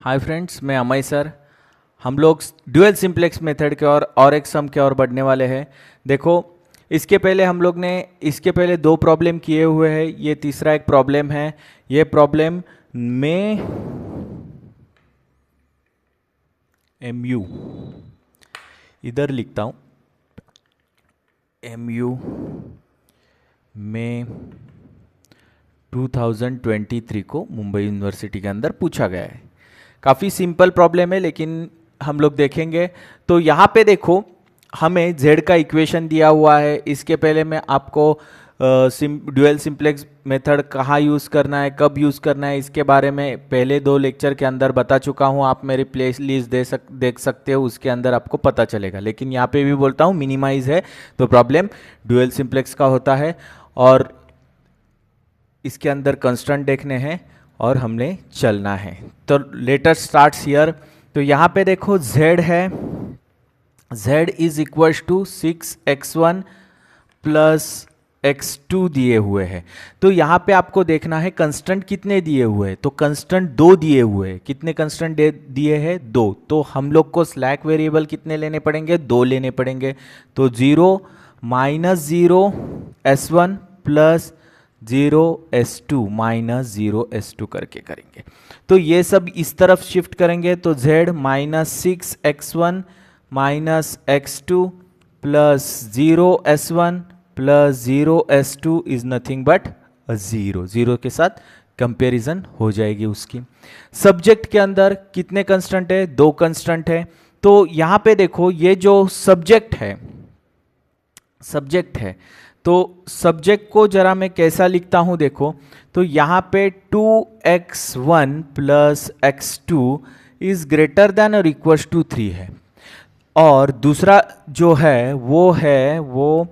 Hi friends, मैं Amay sir. हम लोग ड्यूअल सिंप्लेक्स मेथड के और एक सम के और बढ़ने वाले हैं। देखो, इसके पहले हम लोग ने इसके पहले दो प्रॉब्लम किए हुए हैं। ये तीसरा एक प्रॉब्लम है। ये प्रॉब्लम में MU इधर लिखता हूँ। MU में 2023 को मुंबई यूनिवर्सिटी के अंदर पूछा गया है। काफ़ी सिंपल प्रॉब्लम है, लेकिन हम लोग देखेंगे। तो यहाँ पे देखो, हमें z का इक्वेशन दिया हुआ है। इसके पहले मैं आपको ड्यूअल सिंप्लेक्स मेथड कहाँ यूज़ करना है, कब यूज़ करना है, इसके बारे में पहले दो लेक्चर के अंदर बता चुका हूँ। आप मेरी प्ले लिस्ट देख सकते हो, उसके अंदर आपको पता चलेगा। लेकिन यहाँ पे भी बोलता हूँ, मिनिमाइज है तो प्रॉब्लम ड्यूअल सिंप्लेक्स का होता है। और इसके अंदर कंस्टेंट देखने हैं और हमने चलना है। तो लेटर स्टार्ट्स हियर। तो यहाँ पे देखो z है, z is equal to 6x1 plus x2 दिए हुए हैं। तो यहाँ पे आपको देखना है कंस्टेंट कितने दिए हुए हैं। तो कंस्टेंट दो दिए हुए हैं। कितने कंस्टेंट दिए हैं? दो। तो हम लोग को स्लैक वेरिएबल कितने लेने पड़ेंगे? दो लेने पड़ेंगे। तो 0 minus 0 s1 plus 0 s2 minus 0 s2 करके करेंगे। तो ये सब इस तरफ शिफ्ट करेंगे। तो z minus 6x1 minus x2 plus 0 s1 plus 0 s2 is nothing but 0। 0 के साथ कंपैरिजन हो जाएगी उसकी। सब्जेक्ट के अंदर कितने कंस्टेंट है? दो कंस्टेंट है। तो यहाँ पे देखो, ये जो सब्जेक्ट है तो सब्जेक्ट को जरा मैं कैसा लिखता हूं देखो। तो यहाँ पे 2x1 plus x2 is greater than और इक्वल टू 3 है। और दूसरा जो है वो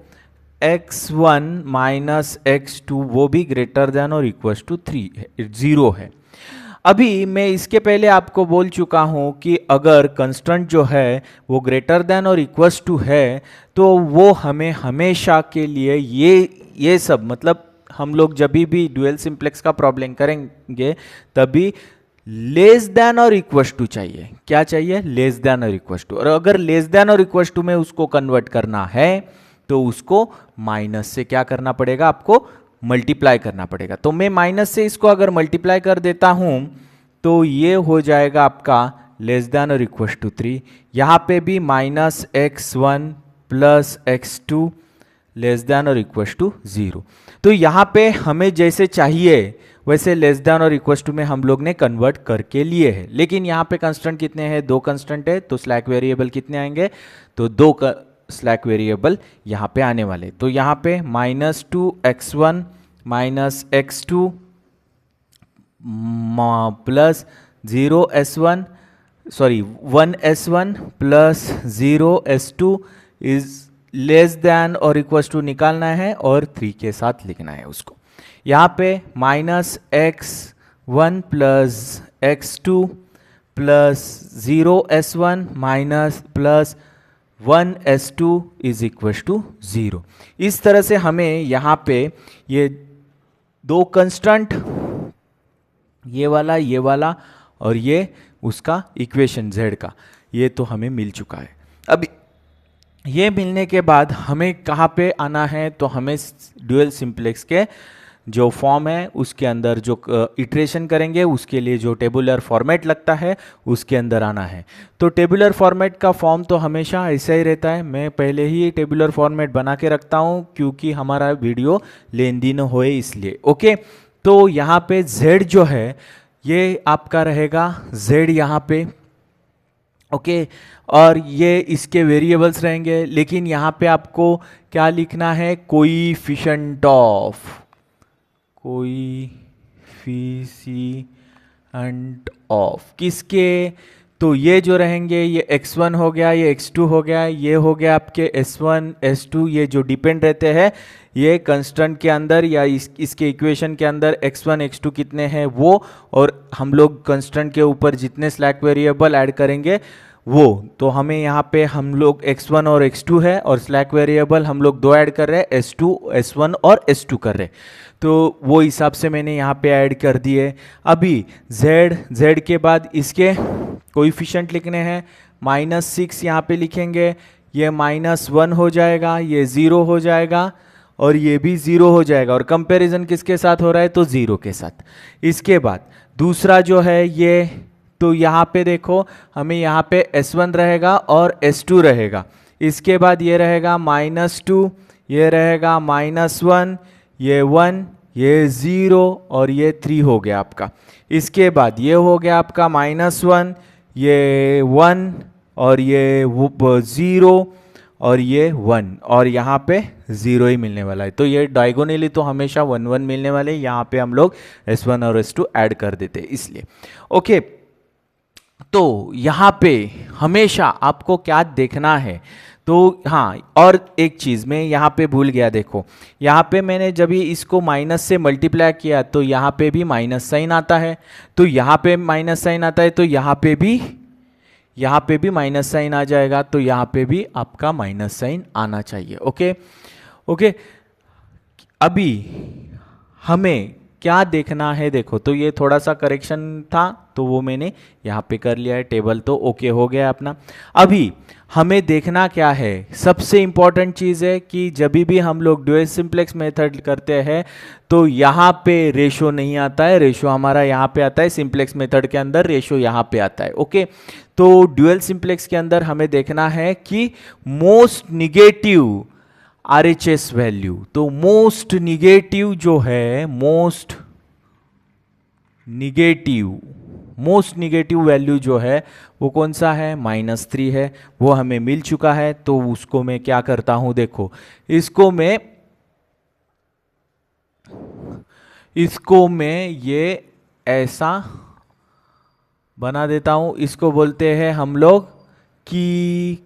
x1 माइनस x2 वो भी ग्रेटर देन और इक्वल टू 3 है, 0 है। अभी मैं इसके पहले आपको बोल चुका हूं कि अगर कंस्टेंट जो है वो ग्रेटर देन और इक्वल्स टू है तो वो हमें हमेशा के लिए ये सब, मतलब हम लोग जब भी ड्यूअल सिंप्लेक्स का प्रॉब्लम करेंगे तभी लेस देन और इक्वल्स टू चाहिए। क्या चाहिए? लेस देन और इक्वल्स टू। और अगर लेस देन और इक्वल्स टू में उसको कन्वर्ट करना है तो उसको माइनस से क्या करना पड़ेगा? आपको मल्टीप्लाई करना पड़ेगा। तो मैं माइनस से इसको अगर मल्टीप्लाई कर देता हूं तो ये हो जाएगा आपका लेस देन और इक्वल टू 3। यहाँ पे भी minus x1 plus x2 less than और इक्वल टू 0। तो यहाँ पे हमें जैसे चाहिए वैसे लेस देन और इक्वल टू में हम लोग ने कन्वर्ट करके लिए है। लेकिन यहाँ पे कंस्टेंट कितने हैं? दो कंस्टेंट है। तो स्लैक वेरिएबल कितने आएंगे? तो दो स्लैक वेरिएबल यहाँ पे आने वाले। तो यहाँ पे minus 2x1 minus x2 plus 1s1 plus 0s2 is less than और इक्वल टू निकालना है और 3 के साथ लिखना है उसको। यहाँ पे minus x1 plus x2 plus 0s1 minus plus 1s2 is equal to 0। इस तरह से हमें यहाँ पे ये दो कंस्टेंट, ये वाला और ये उसका इक्वेशन z का, ये तो हमें मिल चुका है। अब ये मिलने के बाद हमें कहाँ पे आना है? तो हमें ड्यूअल सिंप्लेक्स के जो फॉर्म है उसके अंदर जो इटरेशन करेंगे उसके लिए जो टेबुलर फॉर्मेट लगता है उसके अंदर आना है। तो टेबुलर फॉर्मेट का फॉर्म तो हमेशा ऐसा ही रहता है। मैं पहले ही टेबुलर फॉर्मेट बना के रखता हूँ क्योंकि हमारा वीडियो लेंदी न होए इसलिए। ओके, तो यहाँ पे z जो है ये आपका रहेगा z यहाँ पे। ओके, और ये इसके वेरिएबल्स रहेंगे। लेकिन यहाँ पे आपको क्या लिखना है? कोएफिशिएंट ऑफ किसके? तो ये जो रहेंगे ये x1 हो गया, ये x2 हो गया, ये हो गया आपके s1 s2। ये जो डिपेंड रहते हैं ये कंस्टेंट के अंदर या इसके इक्वेशन के अंदर x1 x2 कितने हैं वो, और हम लोग कंस्टेंट के ऊपर जितने स्लैक वेरिएबल ऐड करेंगे वो, तो हमें यहाँ पे हम लोग x1 और x2 है और स्लैक वेरिएबल हम लोग दो ऐड कर रहे हैं, s2 s1 और s2 कर रहे हैं, तो वो हिसाब से मैंने यहाँ पे ऐड कर दिए। अभी z के बाद इसके कोएफिशिएंट लिखने हैं, -6 यहाँ पे लिखेंगे, ये -1 हो जाएगा, ये 0 हो जाएगा और ये भी 0 हो जाएगा, और कंपैरिजन किसके साथ हो रहा है, तो 0 के साथ। इसके बाद दूसरा जो है ये, तो यहाँ पे देखो हमें यहाँ पे s1 रहेगा और s2 रहेगा, इसके बाद ये रहेगा -2, ये रहेगा -1, ये 1, ये 0 और ये 3 हो गया आपका। इसके बाद ये हो गया आपका -1, ये 1 और ये 0 और ये 1, और यहाँ पे 0 ही मिलने वाला है। तो ये डायगोनली तो हमेशा 1 1 मिलने वाले, यहाँ पे हम लोग s1 और s2 ऐड कर देते इसलिए। ओके, तो यहाँ पे हमेशा आपको क्या देखना है, तो हाँ, और एक चीज़ मैं यहाँ पे भूल गया, देखो यहाँ पे मैंने जब ही इसको माइनस से मल्टीप्लाई किया तो यहाँ पे भी माइनस साइन आता है, तो यहाँ पे माइनस साइन आता है, तो यहाँ पे भी माइनस साइन आ जाएगा, तो यहाँ पे भी आपका माइनस साइन आना चाहिए। ओके ओके, अभी हमें क्या देखना है, देखो तो ये थोड़ा सा करेक्शन था तो वो मैंने यहाँ पे कर लिया है, टेबल तो ओके हो गया अपना। अभी हमें देखना क्या है, सबसे इंपॉर्टेंट चीज़ है कि जब भी हम लोग ड्यूअल सिंप्लेक्स मेथड करते हैं तो यहाँ पे रेशो नहीं आता है, रेशो हमारा यहाँ पे आता है, सिंप्लेक्स मेथड के अंदर रेशो यहाँ पे आता है। ओके, तो ड्यूअल सिंप्लेक्स के अंदर हमें देखना है कि मोस्ट निगेटिव RHS वैल्यू, तो मोस्ट निगेटिव जो है, मोस्ट निगेटिव वैल्यू जो है वो कौन सा है, -3 है, वो हमें मिल चुका है। तो उसको मैं क्या करता हूं, देखो इसको मैं ये ऐसा बना देता हूं, इसको बोलते हैं हम लोग की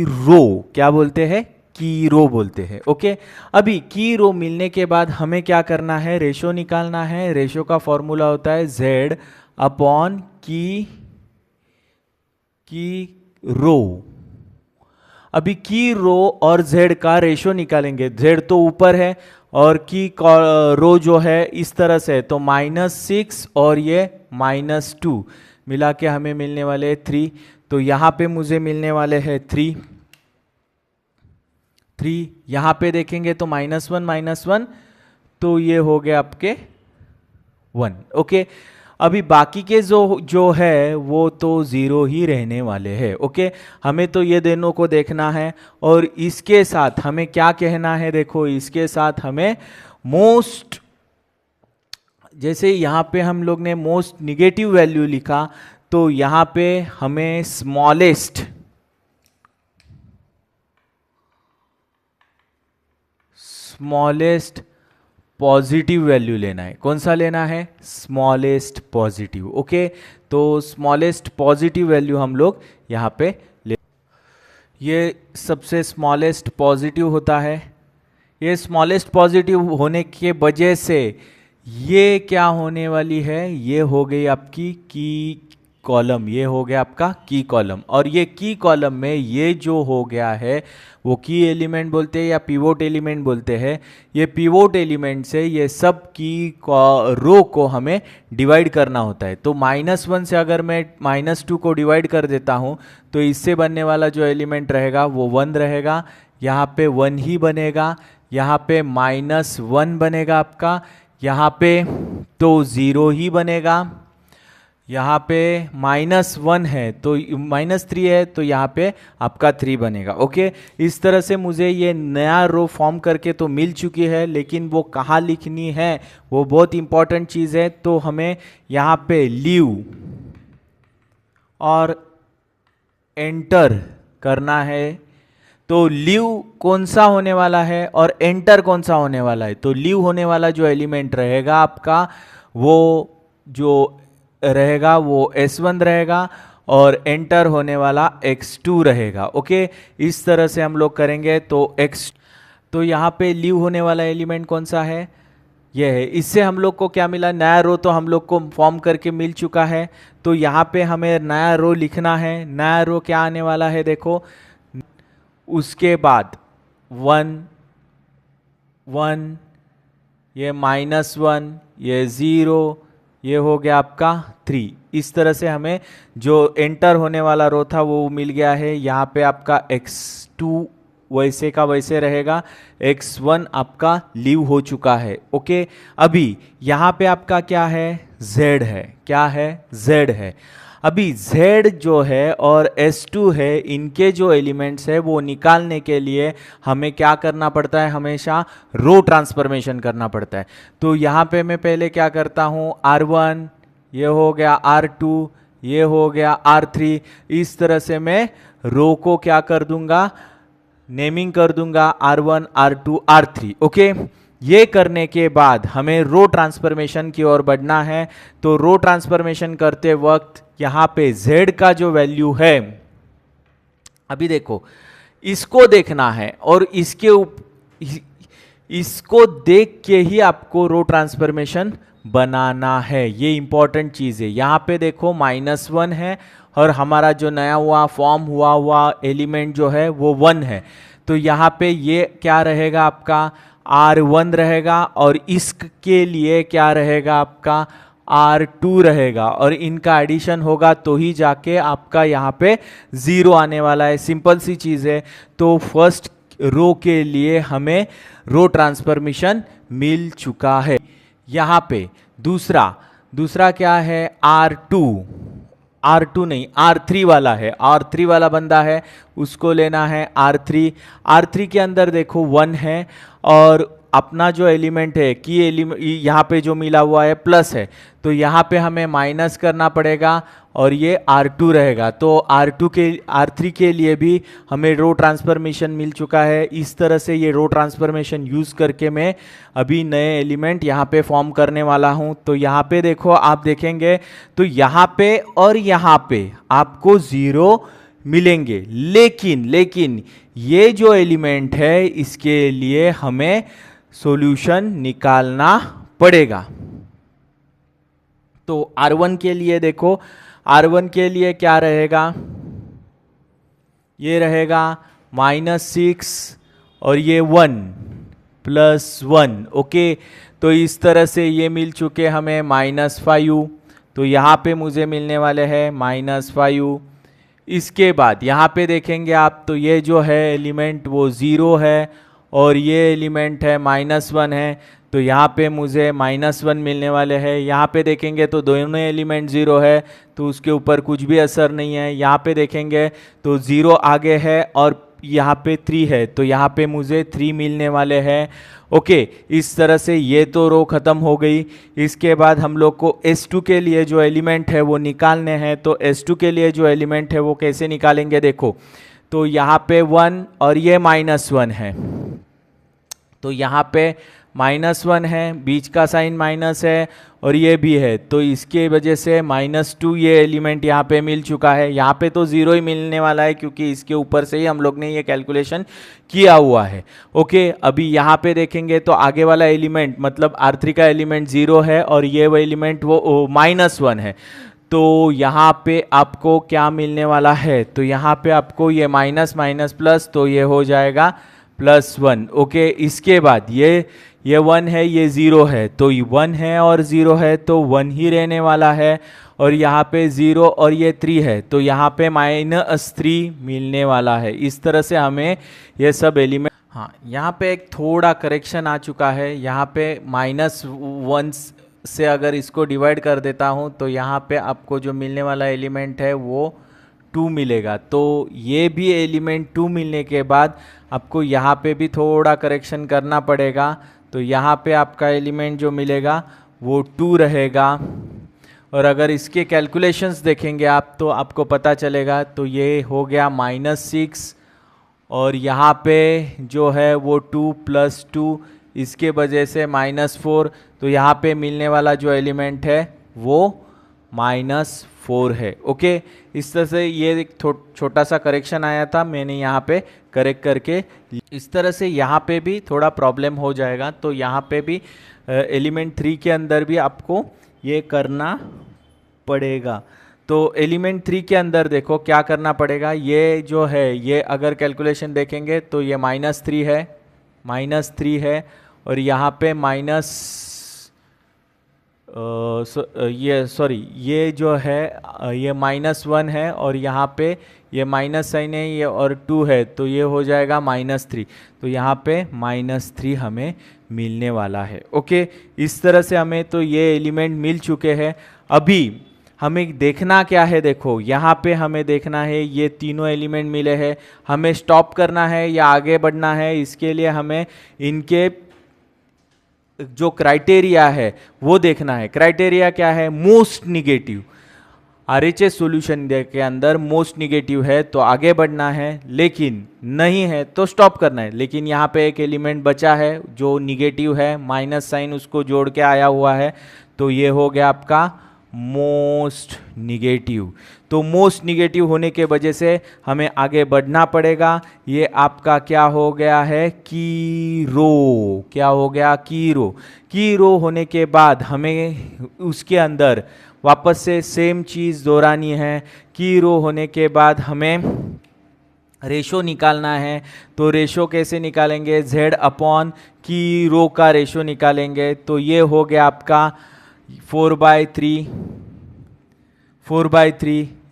रो, क्या बोलते हैं, की रो बोलते हैं। ओके, अभी की रो मिलने के बाद हमें क्या करना है, रेशो निकालना है। रेशो का फॉर्मूला होता है z अपॉन की रो। अभी की रो और z का रेशो निकालेंगे, z तो ऊपर है और की रो जो है इस तरह से, तो -6 और ये -2 मिला के हमें मिलने वाले 3, तो यहाँ पे मुझे मिलने वाले हैं 3, यहाँ पे देखेंगे तो -1, तो ये हो गया आपके 1। ओके, अभी बाकी के जो है वो तो 0 ही रहने वाले हैं। ओके, हमें तो ये दोनों को देखना है, और इसके साथ हमें क्या कहना है, देखो इसके साथ हमें मोस्ट, जैसे यहाँ पे हम लोग ने मोस्ट निगेटिव वैल्यू लिखा, तो यहाँ पे हमें स्मॉलेस्ट पॉजिटिव वैल्यू लेना है। कौन सा लेना है, स्मॉलेस्ट पॉजिटिव। ओके, तो स्मॉलेस्ट पॉजिटिव वैल्यू हम लोग यहाँ पे ले, ये सबसे स्मॉलेस्ट पॉजिटिव होता है। ये स्मॉलेस्ट पॉजिटिव होने के वजह से ये क्या होने वाली है, ये हो गई आपकी की कॉलम, ये हो गया आपका की कॉलम, और ये की कॉलम में ये जो हो गया है वो की एलिमेंट बोलते हैं या पिवोट एलिमेंट बोलते हैं। ये पिवोट एलिमेंट से ये सब की रो को हमें डिवाइड करना होता है। तो -1 से अगर मैं -2 को डिवाइड कर देता हूँ तो इससे बनने वाला जो एलिमेंट रहेगा वो 1 रहेगा, यहाँ पे 1 ही बनेगा, यहाँ पे -1 बनेगा आपका, यहाँ पे तो 0 ही बनेगा, यहाँ पे -1 है तो -3 है तो यहाँ पे आपका 3 बनेगा। ओके, इस तरह से मुझे ये नया रो फॉर्म करके तो मिल चुकी है, लेकिन वो कहाँ लिखनी है वो बहुत इंपॉर्टेंट चीज़ है। तो हमें यहाँ पे लीव और एंटर करना है। तो लीव कौन सा होने वाला है और एंटर कौन सा होने वाला है, तो लीव होने वाला जो एलिमेंट रहेगा आपका वो जो रहेगा वो s1 रहेगा, और एंटर होने वाला x2 रहेगा। ओके, इस तरह से हम लोग करेंगे। तो यहाँ पे लीव होने वाला एलिमेंट कौन सा है, ये है। इससे हम लोग को क्या मिला, नया रो तो हम लोग को फॉर्म करके मिल चुका है। तो यहाँ पे हमें नया रो लिखना है। नया रो क्या आने वाला है देखो, उसके बाद 1 1, ये -1, ये 0, ये हो गया आपका 3। इस तरह से हमें जो एंटर होने वाला रो था वो मिल गया है। यहाँ पे आपका x2 वैसे का वैसे रहेगा, x1 आपका लीव हो चुका है। ओके, अभी यहाँ पे आपका क्या है, z है। क्या है, z है। अभी z जो है और s2 है, इनके जो एलिमेंट्स है वो निकालने के लिए हमें क्या करना पड़ता है, हमेशा रो ट्रांसफॉर्मेशन करना पड़ता है। तो यहाँ पे मैं पहले क्या करता हूँ, r1, ये हो गया r2, ये हो गया r3। इस तरह से मैं रो को क्या कर दूंगा, नेमिंग कर दूंगा, r1, r2, r3। ओके, ये करने के बाद हमें रो ट्रांसफॉर्मेशन की ओर बढ़ना है। तो रो ट्रांसफॉर्मेशन करते वक्त यहाँ पे z का जो वैल्यू है, अभी देखो इसको देखना है और इसको देख के ही आपको रो ट्रांसफॉर्मेशन बनाना है। ये इंपॉर्टेंट चीज है। यहाँ पे देखो -1 है और हमारा जो नया हुआ फॉर्म हुआ एलिमेंट जो है वो 1 है। तो यहाँ पे ये क्या रहेगा, आपका r1 रहेगा और इसके लिए क्या रहेगा, आपका r2 रहेगा और इनका एडिशन होगा तो ही जाके आपका यहाँ पे 0 आने वाला है। सिंपल सी चीज़ है। तो फर्स्ट रो के लिए हमें रो ट्रांसफॉर्मेशन मिल चुका है। यहाँ पे दूसरा क्या है, R2 नहीं, R3 वाला है। R3 वाला बंदा है, उसको लेना है R3 के अंदर देखो 1 है और अपना जो एलिमेंट है की एलिमेंट यहाँ पे जो मिला हुआ है प्लस है, तो यहाँ पे हमें माइनस करना पड़ेगा और ये R2 रहेगा। तो R3 के लिए भी हमें रो ट्रांसफॉर्मेशन मिल चुका है। इस तरह से ये रो ट्रांसफॉर्मेशन यूज़ करके मैं अभी नए एलिमेंट यहाँ पे फॉर्म करने वाला हूँ। तो यहाँ पे देखो, आप देखेंगे तो यहाँ पे और यहाँ पे आपको 0 मिलेंगे, लेकिन ये जो एलिमेंट है इसके लिए हमें सॉल्यूशन निकालना पड़ेगा। तो R1 के लिए देखो, R1 के लिए क्या रहेगा, ये रहेगा -6 और ये 1 + 1। ओके, तो इस तरह से ये मिल चुके हमें -5। तो यहाँ पे मुझे मिलने वाले हैं -5। इसके बाद यहाँ पे देखेंगे आप तो ये जो है एलिमेंट वो 0 है और ये एलिमेंट है -1 है। तो यहाँ पे मुझे -1 मिलने वाले हैं। यहाँ पे देखेंगे तो दोनों एलिमेंट 0 है तो उसके ऊपर कुछ भी असर नहीं है। यहाँ पे देखेंगे तो 0 आगे है और यहाँ पे 3 है, तो यहाँ पे मुझे 3 मिलने वाले हैं। ओके, इस तरह से ये तो रो ख़त्म हो गई। इसके बाद हम लोग को S2 के लिए जो एलिमेंट है वो निकालने हैं। तो S2 के लिए जो एलिमेंट है वो कैसे निकालेंगे, देखो तो यहाँ पे 1 और ये -1 है। तो यहाँ पे -1 है, बीच का साइन माइनस है और ये भी है, तो इसके वजह से -2 ये एलिमेंट यहाँ पे मिल चुका है। यहाँ पे तो 0 ही मिलने वाला है क्योंकि इसके ऊपर से ही हम लोग ने ये कैलकुलेशन किया हुआ है। ओके, अभी यहाँ पे देखेंगे तो आगे वाला एलिमेंट मतलब R3 का एलिमेंट 0 है और ये वो एलिमेंट वो -1 है। तो यहाँ पे आपको क्या मिलने वाला है, तो यहाँ पे आपको ये माइनस माइनस प्लस, तो ये हो जाएगा +1। ओके, इसके बाद ये 1 है, ये 0 है, तो 1 है और 0 है तो 1 ही रहने वाला है। और यहाँ पे 0 और ये 3 है तो यहाँ पे -3 मिलने वाला है। इस तरह से हमें ये सब एलिमेंट, हाँ यहाँ पे एक थोड़ा करेक्शन आ चुका है। यहाँ पे -1 से अगर इसको डिवाइड कर देता हूँ तो यहाँ पे आपको जो मिलने वाला एलिमेंट है वो 2 मिलेगा। तो ये भी एलिमेंट 2 मिलने के बाद आपको यहाँ पे भी थोड़ा करेक्शन करना पड़ेगा। तो यहाँ पे आपका एलिमेंट जो मिलेगा वो 2 रहेगा। और अगर इसके कैलकुलेशंस देखेंगे आप तो आपको पता चलेगा, तो ये हो गया -6 और यहाँ पे जो है वो 2 + 2, इसके वजह से -4। तो यहाँ पे मिलने वाला जो एलिमेंट है वो -4 है। ओके, इस तरह से ये एक छोटा सा करेक्शन आया था, मैंने यहाँ पे करेक्ट करके, इस तरह से यहाँ पे भी थोड़ा प्रॉब्लम हो जाएगा। तो यहाँ पे भी एलिमेंट 3 के अंदर भी आपको ये करना पड़ेगा। तो एलिमेंट 3 के अंदर देखो क्या करना पड़ेगा, ये जो है ये अगर कैलकुलेशन देखेंगे तो ये -3 है और यहाँ पे ये जो है ये -1 है और यहाँ पे ये माइनस साइन है ये और 2 है, तो ये हो जाएगा -3। तो यहाँ पे -3 हमें मिलने वाला है। ओके, इस तरह से हमें तो ये एलिमेंट मिल चुके हैं। अभी हमें देखना क्या है, देखो यहाँ पे हमें देखना है ये तीनों एलिमेंट मिले हैं, हमें स्टॉप करना है या आगे बढ़ना है। इसके लिए हमें इनके जो क्राइटेरिया है वो देखना है। क्राइटेरिया क्या है, मोस्ट निगेटिव। आरएचएस सॉल्यूशन के अंदर मोस्ट निगेटिव है तो आगे बढ़ना है, लेकिन नहीं है तो स्टॉप करना है। लेकिन यहाँ पे एक एलिमेंट बचा है जो निगेटिव है, माइनस साइन उसको जोड़ के आया हुआ है, तो ये हो गया आपका मोस्ट निगेटिव। तो मोस्ट निगेटिव होने के वजह से हमें आगे बढ़ना पड़ेगा। ये आपका क्या हो गया है, की रो। क्या हो गया, की रो। की रो होने के बाद हमें उसके अंदर वापस से सेम चीज़ दोहरानी है। की रो होने के बाद हमें रेशो निकालना है। तो रेशो कैसे निकालेंगे, z अपॉन की रो का रेशो निकालेंगे। तो ये हो गया आपका 4/3,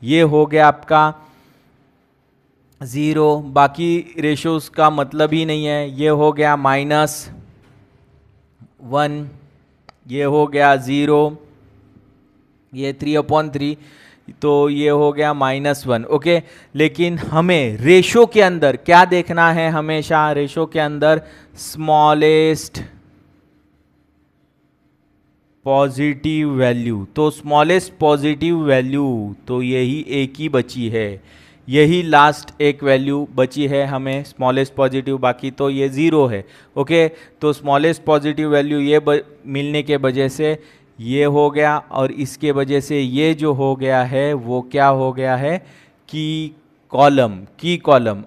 ये हो गया आपका 0, बाकी रेशोज का मतलब ही नहीं है। ये हो गया -1, ये हो गया 0, ये 3/3, तो ये हो गया -1। ओके, लेकिन हमें रेशो के अंदर क्या देखना है, हमेशा रेशो के अंदर स्मॉलेस्ट पॉजिटिव वैल्यू। तो स्मॉलेस्ट पॉजिटिव वैल्यू तो यही एक ही बची है, यही लास्ट एक वैल्यू बची है हमें स्मॉलेस्ट पॉजिटिव, बाकी तो ये 0 है। ओके, तो स्मॉलेस्ट पॉजिटिव वैल्यू ये मिलने के वजह से ये हो गया, और इसके वजह से ये जो हो गया है वो क्या हो गया है, की कॉलम।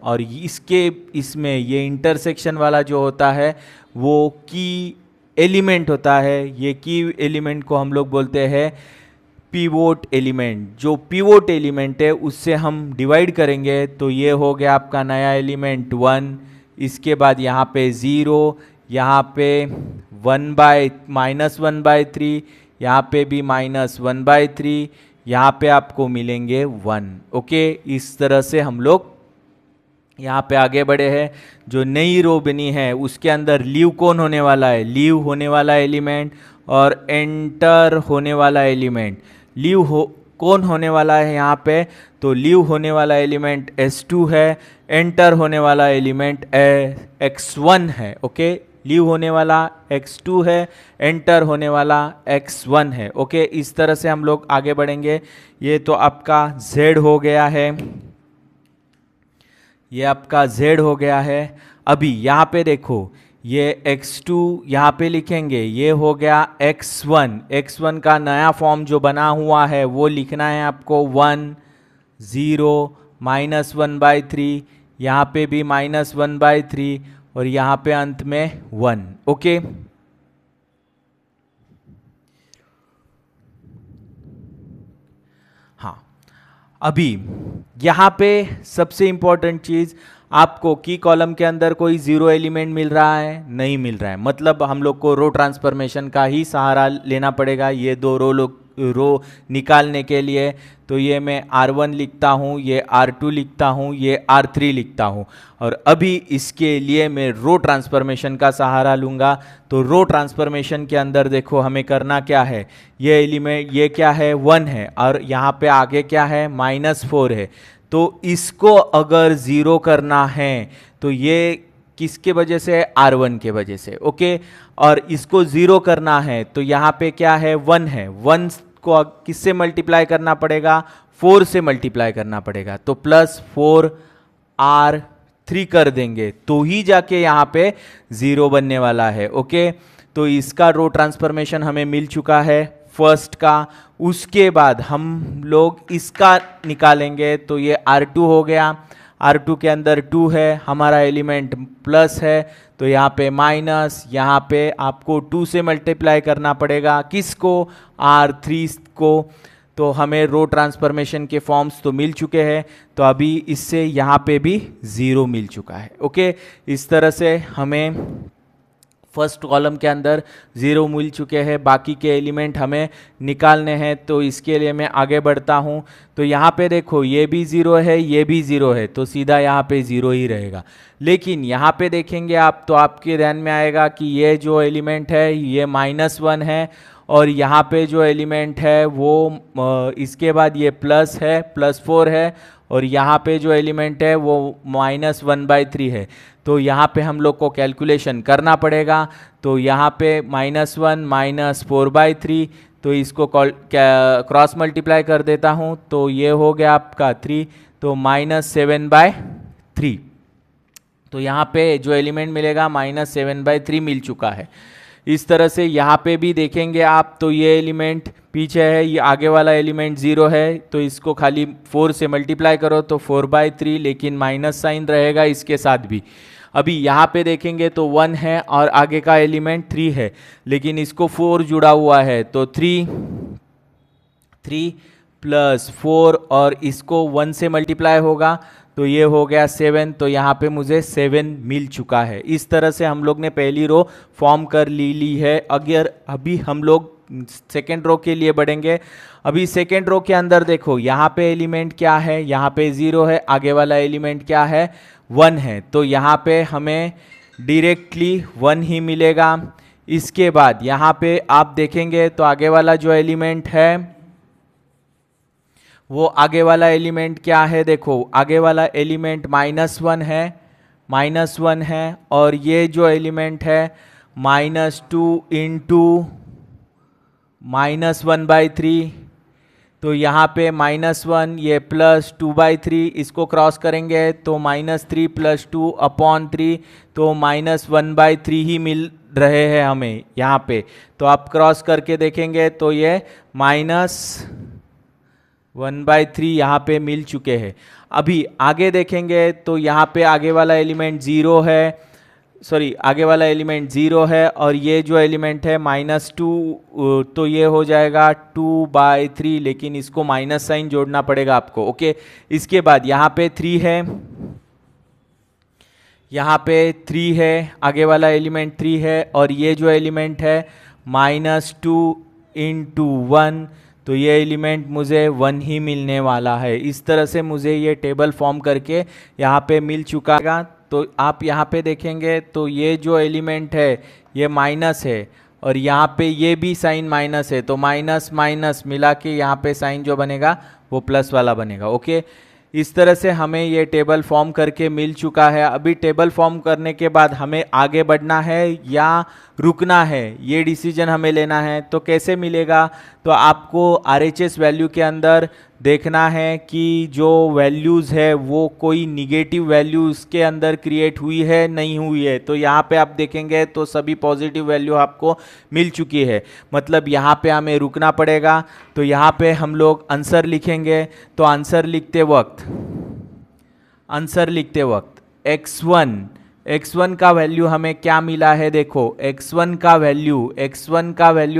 और इसमें ये इंटरसेक्शन वाला जो होता है वो की एलिमेंट होता है। ये की एलिमेंट को हम लोग बोलते हैं पिवोट एलिमेंट। जो पिवोट एलिमेंट है उससे हम डिवाइड करेंगे तो ये हो गया आपका नया एलिमेंट 1, इसके बाद यहाँ पे 0, यहाँ पे -1/3, यहाँ पे भी -1/3, यहाँ पे आपको मिलेंगे 1। ओके, इस तरह से हम लोग यहाँ पे आगे बढ़े हैं। जो नई रो बनी है उसके अंदर लीव कौन होने वाला है, लीव होने वाला एलिमेंट, और एंटर होने वाला एलिमेंट। कौन होने वाला है यहाँ पे, तो लीव होने वाला एलिमेंट S2 है, एंटर होने वाला एलिमेंट X1 है। ओके, लीव होने वाला X2 है, एंटर होने वाला X1 है। ओके, इस तरह से हम लोग आगे बढ़ेंगे। ये तो आपका Z हो गया है, ये आपका Z हो गया है। अभी यहाँ पे देखो ये X2 यहाँ पे लिखेंगे, ये हो गया X1 का नया फॉर्म जो बना हुआ है वो लिखना है आपको 1, 0, -1/3, यहाँ पे भी -1/3, और यहाँ पे अंत में 1। ओके, हाँ, अभी यहाँ पे सबसे इंपॉर्टेंट चीज़, आपको की कॉलम के अंदर कोई 0 एलिमेंट मिल रहा है, नहीं मिल रहा है, मतलब हम लोग को रो ट्रांसफॉर्मेशन का ही सहारा लेना पड़ेगा ये दो रो निकालने के लिए। तो ये मैं R1 लिखता हूँ, ये R2 लिखता हूँ, ये R3 लिखता हूँ, और अभी इसके लिए मैं रो ट्रांसफॉर्मेशन का सहारा लूँगा। तो रो ट्रांसफॉर्मेशन के अंदर देखो हमें करना क्या है, ये एलिमेंट ये क्या है 1 है, और यहाँ पे आगे क्या है -4 है। तो इसको अगर 0 करना है तो ये किसके वजह से, R1 के वजह से। ओके, और इसको 0 करना है तो यहाँ पे क्या है 1 है, 1 को किससे मल्टीप्लाई करना पड़ेगा, 4 से मल्टीप्लाई करना पड़ेगा। तो +4R3 कर देंगे तो ही जाके यहाँ पे 0 बनने वाला है। ओके, तो इसका रो ट्रांसफॉर्मेशन हमें मिल चुका है फर्स्ट का। उसके बाद हम लोग इसका निकालेंगे, तो ये R2 हो गया, R2 के अंदर 2 है, हमारा एलिमेंट प्लस है, तो यहाँ पे माइनस, यहाँ पे आपको 2 से मल्टीप्लाई करना पड़ेगा, किसको, R3 को। तो हमें रो ट्रांसफॉर्मेशन के फॉर्म्स तो मिल चुके हैं, तो अभी इससे यहाँ पे भी 0 मिल चुका है। ओके, इस तरह से हमें फर्स्ट कॉलम के अंदर 0 मिल चुके हैं, बाकी के एलिमेंट हमें निकालने हैं। तो इसके लिए मैं आगे बढ़ता हूँ। तो यहाँ पे देखो ये भी 0 है, ये भी 0 है, तो सीधा यहाँ पे 0 ही रहेगा। लेकिन यहाँ पे देखेंगे आप, तो आपके ध्यान में आएगा कि ये जो एलिमेंट है ये -1 है, और यहाँ पे जो एलिमेंट है वो इसके बाद ये प्लस है, +4 है, और यहाँ पे जो एलिमेंट है वो -1/3 है। तो यहाँ पे हम लोग को कैलकुलेशन करना पड़ेगा। तो यहाँ पे -1 -4/3, तो इसको क्रॉस मल्टीप्लाई कर देता हूँ, तो ये हो गया आपका 3, तो -7/3। तो यहाँ पे जो एलिमेंट मिलेगा -7/3 मिल चुका है। इस तरह से यहाँ पे भी देखेंगे आप, तो ये एलिमेंट पीछे है, ये आगे वाला एलिमेंट 0 है, तो इसको खाली 4 से मल्टीप्लाई करो तो 4/3, लेकिन माइनस साइन रहेगा इसके साथ भी। अभी यहाँ पे देखेंगे तो 1 है और आगे का एलिमेंट 3 है, लेकिन इसको 4 जुड़ा हुआ है, तो 3 + 4 और इसको 1 से मल्टीप्लाई होगा, तो ये हो गया 7, तो यहाँ पे मुझे 7 मिल चुका है। इस तरह से हम लोग ने पहली रो फॉर्म कर ली है। अगर अभी हम लोग सेकेंड रो के लिए बढ़ेंगे। अभी सेकेंड रो के अंदर देखो, यहाँ पे एलिमेंट क्या है, यहाँ पे 0 है, आगे वाला एलिमेंट क्या है, 1 है, तो यहाँ पे हमें डायरेक्टली 1 ही मिलेगा। इसके बाद यहाँ पे आप देखेंगे तो आगे वाला जो एलिमेंट है वो आगे वाला एलिमेंट क्या है, देखो आगे वाला एलिमेंट -1 है, -1 है, और ये जो एलिमेंट है -2 × -1/3, तो यहाँ पे -1, ये +2/3, इसको क्रॉस करेंगे तो -3 + 2/3, तो -1/3 ही मिल रहे हैं हमें यहाँ पे। तो आप क्रॉस करके देखेंगे तो ये -1/3 यहाँ पे मिल चुके हैं। अभी आगे देखेंगे तो यहाँ पे आगे वाला एलिमेंट 0 है, आगे वाला एलिमेंट 0 है, और ये जो एलिमेंट है -2, तो ये हो जाएगा 2/3, लेकिन इसको माइनस साइन जोड़ना पड़ेगा आपको। ओके, इसके बाद यहाँ पे 3 है, यहाँ पे 3 है, आगे वाला एलिमेंट 3 है, और ये जो एलिमेंट है -2 × 1, तो ये एलिमेंट मुझे 1 ही मिलने वाला है। इस तरह से मुझे ये टेबल फॉर्म करके यहाँ पे मिल चुका है। तो आप यहाँ पे देखेंगे तो ये जो एलिमेंट है ये माइनस है, और यहाँ पे ये भी साइन माइनस है, तो माइनस माइनस मिला के यहाँ पे साइन जो बनेगा वो प्लस वाला बनेगा। ओके, इस तरह से हमें ये टेबल फॉर्म करके मिल चुका है। अभी टेबल फॉर्म करने के बाद हमें आगे बढ़ना है या रुकना है, ये डिसीजन हमें लेना है। तो कैसे मिलेगा, तो आपको RHS वैल्यू के अंदर देखना है कि जो वैल्यूज़ है वो कोई निगेटिव वैल्यू उसके अंदर क्रिएट हुई है नहीं हुई है। तो यहाँ पे आप देखेंगे तो सभी पॉजिटिव वैल्यू आपको मिल चुकी है, मतलब यहाँ पे हमें रुकना पड़ेगा। तो यहाँ पे हम लोग आंसर लिखेंगे, तो आंसर लिखते वक्त x1 का वैल्यू हमें क्या मिला है, देखो x1 का वैल्यू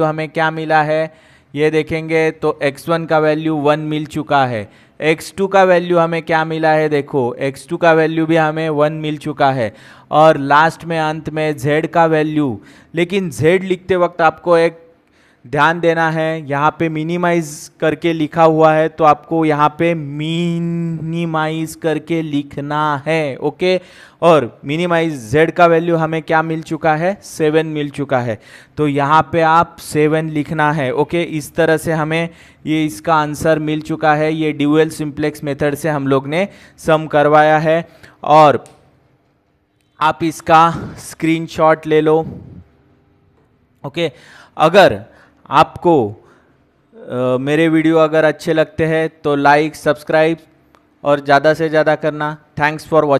हमें क्या मिला है, ये देखेंगे तो x1 का वैल्यू 1 मिल चुका है। x2 का वैल्यू हमें क्या मिला है, देखो x2 का वैल्यू भी हमें 1 मिल चुका है। और लास्ट में अंत में z का वैल्यू, लेकिन z लिखते वक्त आपको एक ध्यान देना है, यहाँ पे मिनिमाइज करके लिखा हुआ है, तो आपको यहाँ पे मिनिमाइज करके लिखना है। ओके, और मिनिमाइज z का वैल्यू हमें क्या मिल चुका है, 7 मिल चुका है, तो यहाँ पे आप 7 लिखना है। ओके, इस तरह से हमें ये इसका आंसर मिल चुका है। ये ड्यूअल सिंप्लेक्स मेथड से हम लोग ने सम करवाया है, और आप इसका स्क्रीनशॉट ले लो। ओके, अगर आपको मेरे वीडियो अगर अच्छे लगते हैं तो लाइक, सब्सक्राइब और ज़्यादा से ज़्यादा करना। Thanks for watching.